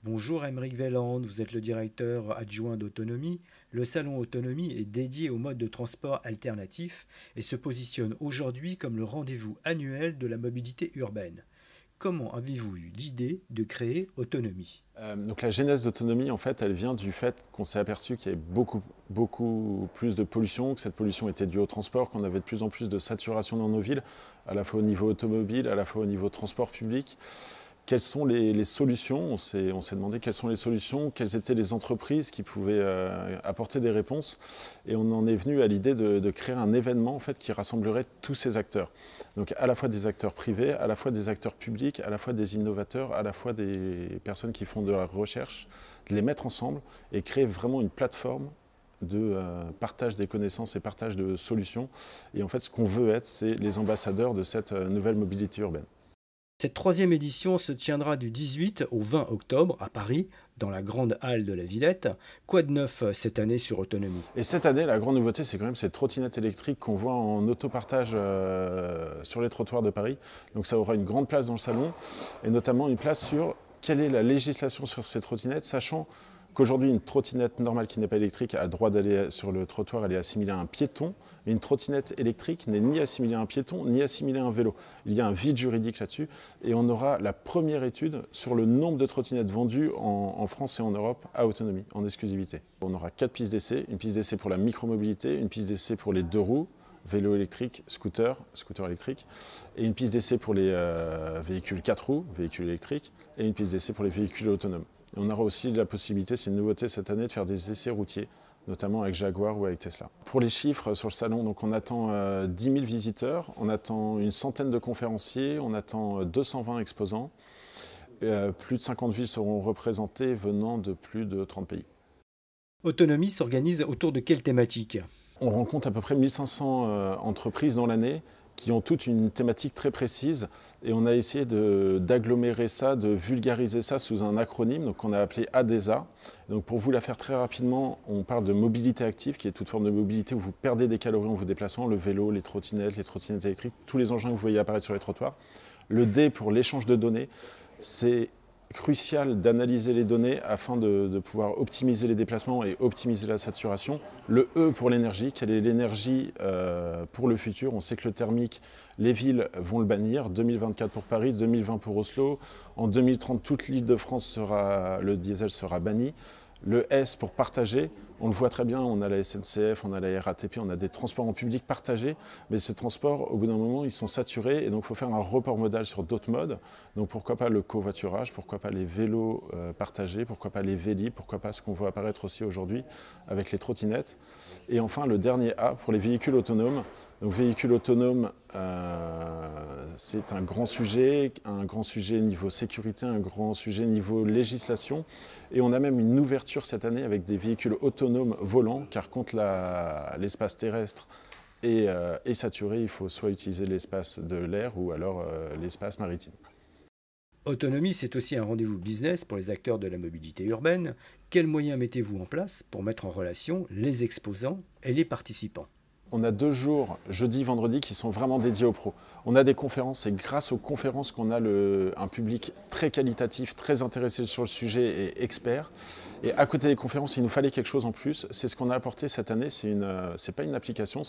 Bonjour Aymeric Velland, vous êtes le directeur adjoint d'Autonomie. Le salon Autonomie est dédié au mode de transport alternatif et se positionne aujourd'hui comme le rendez-vous annuel de la mobilité urbaine. Comment avez-vous eu l'idée de créer Autonomie? Donc la genèse d'Autonomie, en fait, elle vient du fait qu'on s'est aperçu qu'il y avait beaucoup plus de pollution, que cette pollution était due au transport, qu'on avait de plus en plus de saturation dans nos villes, à la fois au niveau automobile, à la fois au niveau transport public. Quelles sont les solutions? On s'est demandé quelles sont les solutions, quelles étaient les entreprises qui pouvaient apporter des réponses. Et on en est venu à l'idée de créer un événement en fait, qui rassemblerait tous ces acteurs. Donc à la fois des acteurs privés, à la fois des acteurs publics, à la fois des innovateurs, à la fois des personnes qui font de la recherche, de les mettre ensemble et créer vraiment une plateforme de partage des connaissances et partage de solutions. Et en fait, ce qu'on veut être, c'est les ambassadeurs de cette nouvelle mobilité urbaine. Cette troisième édition se tiendra du 18 au 20 octobre à Paris, dans la grande halle de la Villette. Quoi de neuf cette année sur Autonomie? Et cette année, la grande nouveauté, c'est quand même cette trottinette électrique qu'on voit en autopartage sur les trottoirs de Paris. Donc ça aura une grande place dans le salon, et notamment une place sur quelle est la législation sur ces trottinettes, sachant qu'aujourd'hui, une trottinette normale qui n'est pas électrique a le droit d'aller sur le trottoir, elle est assimilée à un piéton. Mais une trottinette électrique n'est ni assimilée à un piéton, ni assimilée à un vélo. Il y a un vide juridique là-dessus. Et on aura la première étude sur le nombre de trottinettes vendues en France et en Europe à Autonomie, en exclusivité. On aura 4 pistes d'essai. Une piste d'essai pour la micromobilité, une piste d'essai pour les 2 roues, vélo électrique, scooter électrique, et une piste d'essai pour les véhicules 4 roues, véhicules électriques, et une piste d'essai pour les véhicules autonomes. Et on aura aussi la possibilité, c'est une nouveauté cette année, de faire des essais routiers, notamment avec Jaguar ou avec Tesla. Pour les chiffres sur le salon, donc on attend 10 000 visiteurs, on attend une centaine de conférenciers, on attend 220 exposants. Plus de 50 villes seront représentées venant de plus de 30 pays. Autonomie s'organise autour de quelle thématique? On rencontre à peu près 1500 entreprises dans l'année qui ont toutes une thématique très précise, et on a essayé d'agglomérer ça, de vulgariser ça sous un acronyme qu'on a appelé ADESA. Donc pour vous la faire très rapidement, on parle de mobilité active, qui est toute forme de mobilité où vous perdez des calories en vous déplaçant, le vélo, les trottinettes électriques, tous les engins que vous voyez apparaître sur les trottoirs. Le D pour l'échange de données, c'est crucial d'analyser les données afin de pouvoir optimiser les déplacements et optimiser la saturation. Le E pour l'énergie, quelle est l'énergie pour le futur? On sait que le thermique, les villes vont le bannir, 2024 pour Paris, 2020 pour Oslo. En 2030, toute l'Île-de-France le diesel sera banni. Le S pour partager, on le voit très bien, on a la SNCF, on a la RATP, on a des transports en public partagés, mais ces transports, au bout d'un moment, ils sont saturés, et donc il faut faire un report modal sur d'autres modes. Donc pourquoi pas le covoiturage, pourquoi pas les vélos partagés, pourquoi pas les vélib, pourquoi pas ce qu'on voit apparaître aussi aujourd'hui avec les trottinettes. Et enfin, le dernier A pour les véhicules autonomes. Donc véhicules autonomes, c'est un grand sujet niveau sécurité, un grand sujet niveau législation. Et on a même une ouverture cette année avec des véhicules autonomes volants, car quand l'espace terrestre est saturé, il faut soit utiliser l'espace de l'air ou alors l'espace maritime. Autonomie, c'est aussi un rendez-vous business pour les acteurs de la mobilité urbaine. Quels moyens mettez-vous en place pour mettre en relation les exposants et les participants? On a 2 jours, jeudi, vendredi, qui sont vraiment dédiés aux pros. On a des conférences, c'est grâce aux conférences qu'on a un public très qualitatif, très intéressé sur le sujet et expert. Et à côté des conférences, il nous fallait quelque chose en plus. C'est ce qu'on a apporté cette année. C'est pas une application,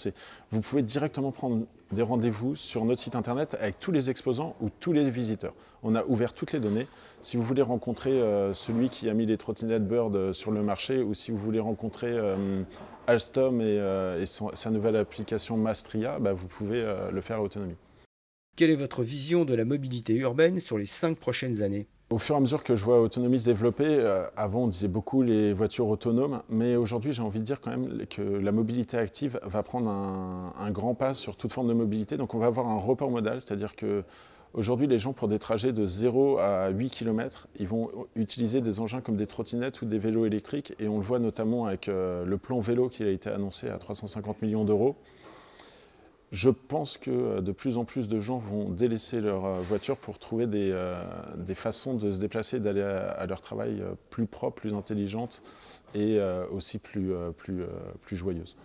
vous pouvez directement prendre des rendez-vous sur notre site internet avec tous les exposants ou tous les visiteurs. On a ouvert toutes les données. Si vous voulez rencontrer celui qui a mis les trottinettes Bird sur le marché, ou si vous voulez rencontrer Alstom et sa nouvelle application Mastria, vous pouvez le faire à Autonomie. Quelle est votre vision de la mobilité urbaine sur les 5 prochaines années? Au fur et à mesure que je vois Autonomie se développer, avant on disait beaucoup les voitures autonomes, mais aujourd'hui j'ai envie de dire quand même que la mobilité active va prendre un grand pas sur toute forme de mobilité. Donc on va avoir un report modal, c'est-à-dire que aujourd'hui les gens, pour des trajets de 0 à 8 km, ils vont utiliser des engins comme des trottinettes ou des vélos électriques, et on le voit notamment avec le plan vélo qui a été annoncé à 350 millions d'euros. Je pense que de plus en plus de gens vont délaisser leur voiture pour trouver des façons de se déplacer, d'aller à leur travail plus propres, plus intelligentes et aussi plus joyeuses.